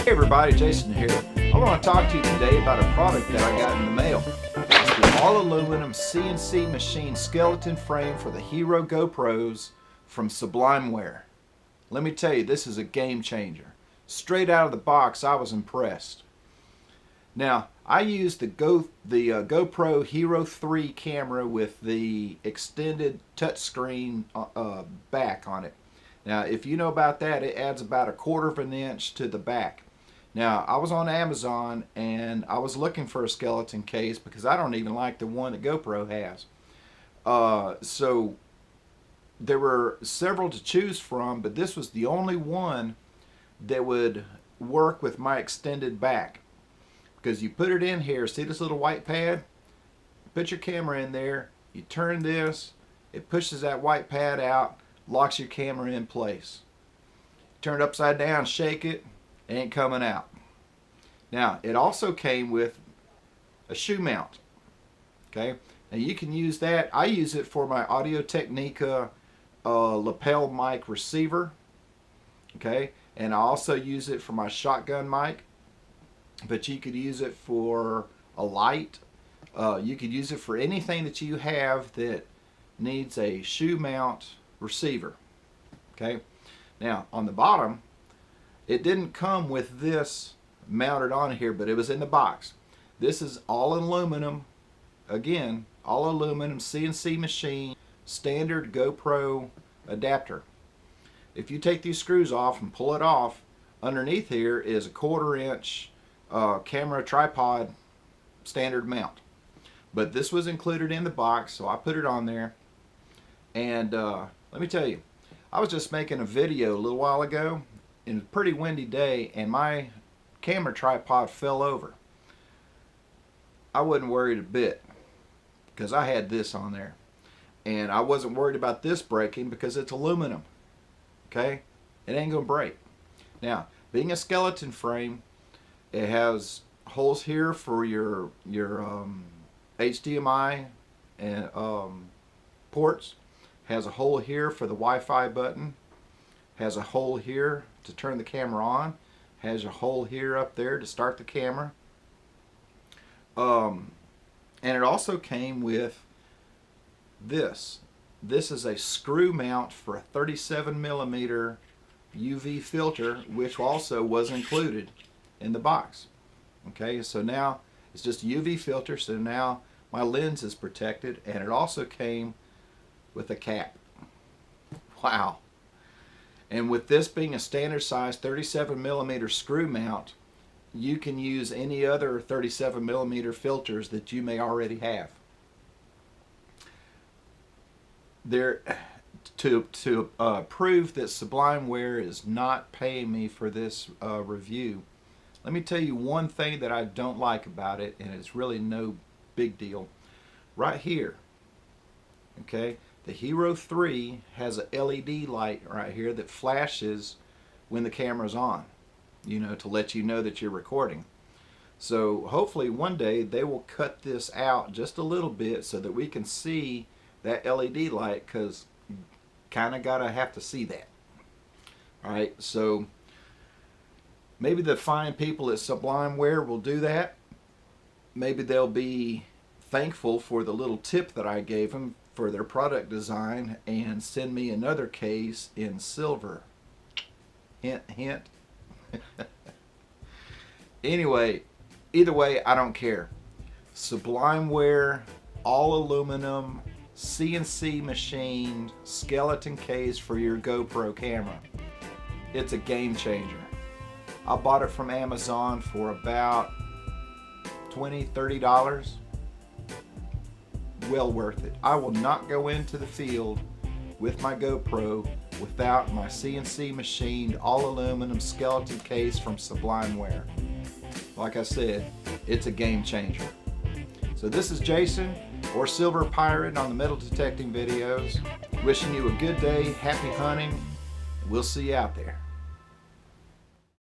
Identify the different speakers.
Speaker 1: Hey everybody, Jason here. I want to talk to you today about a product that I got in the mail. It's the all-aluminum CNC machine skeleton frame for the Hero GoPros from SublimeWare. Let me tell you, this is a game changer. Straight out of the box, I was impressed. Now, I used the GoPro Hero 3 camera with the extended touchscreen back on it. Now, if you know about that, it adds about 1/4 of an inch to the back. Now, I was on Amazon and I was looking for a skeleton case because I don't even like the one that GoPro has. So there were several to choose from, but this was the only one that would work with my extended back. Because you put it in here, see this little white pad? Put your camera in there, you turn this, it pushes that white pad out, locks your camera in place. Turn it upside down, shake it, it ain't coming out. Now, it also came with a shoe mount. Okay, now you can use that. I use it for my Audio-Technica lapel mic receiver. Okay, and I also use it for my shotgun mic. But you could use it for a light. You could use it for anything that you have that needs a shoe mount receiver. Okay, now on the bottom, it didn't come with this mounted on here, but it was in the box. This is all aluminum, again, all aluminum CNC machine, standard GoPro adapter. If you take these screws off and pull it off, underneath here is a 1/4 inch camera tripod standard mount. But this was included in the box, so I put it on there. And let me tell you, I was just making a video a little while ago in a pretty windy day, and my camera tripod fell over. I wasn't worried a bit because I had this on there, and I wasn't worried about this breaking because it's aluminum. Okay, it ain't gonna break. Now, being a skeleton frame, it has holes here for your HDMI and ports. Has a hole here for the Wi-Fi button. Has a hole here to turn the camera on. Has a hole here up there to start the camera. And it also came with this. This is a screw mount for a 37mm UV filter, which also was included in the box. Okay, so now it's just a UV filter, so now my lens is protected, and it also came with a cap. Wow. And with this being a standard size 37mm screw mount, you can use any other 37mm filters that you may already have. To prove that SublimeWare is not paying me for this review, let me tell you one thing that I don't like about it, and it's really no big deal. Right here, okay, the Hero 3 has a LED light right here that flashes when the camera's on, you know, to let you know that you're recording. So hopefully one day they will cut this out just a little bit so that we can see that LED light, because you kind of gotta have to see that. Alright, so maybe the fine people at SublimeWare will do that. Maybe they'll be thankful for the little tip that I gave them for their product design and send me another case in silver. Hint, hint. Anyway, either way, I don't care. SublimeWare, all aluminum, CNC machine, skeleton case for your GoPro camera. It's a game changer. I bought it from Amazon for about $20, $30. Well worth it. I will not go into the field with my GoPro without my CNC machined all aluminum skeleton case from SublimeWare. Like I said, it's a game changer. So this is Jason, or Silver Pirate on the metal detecting videos, wishing you a good day, happy hunting. We'll see you out there.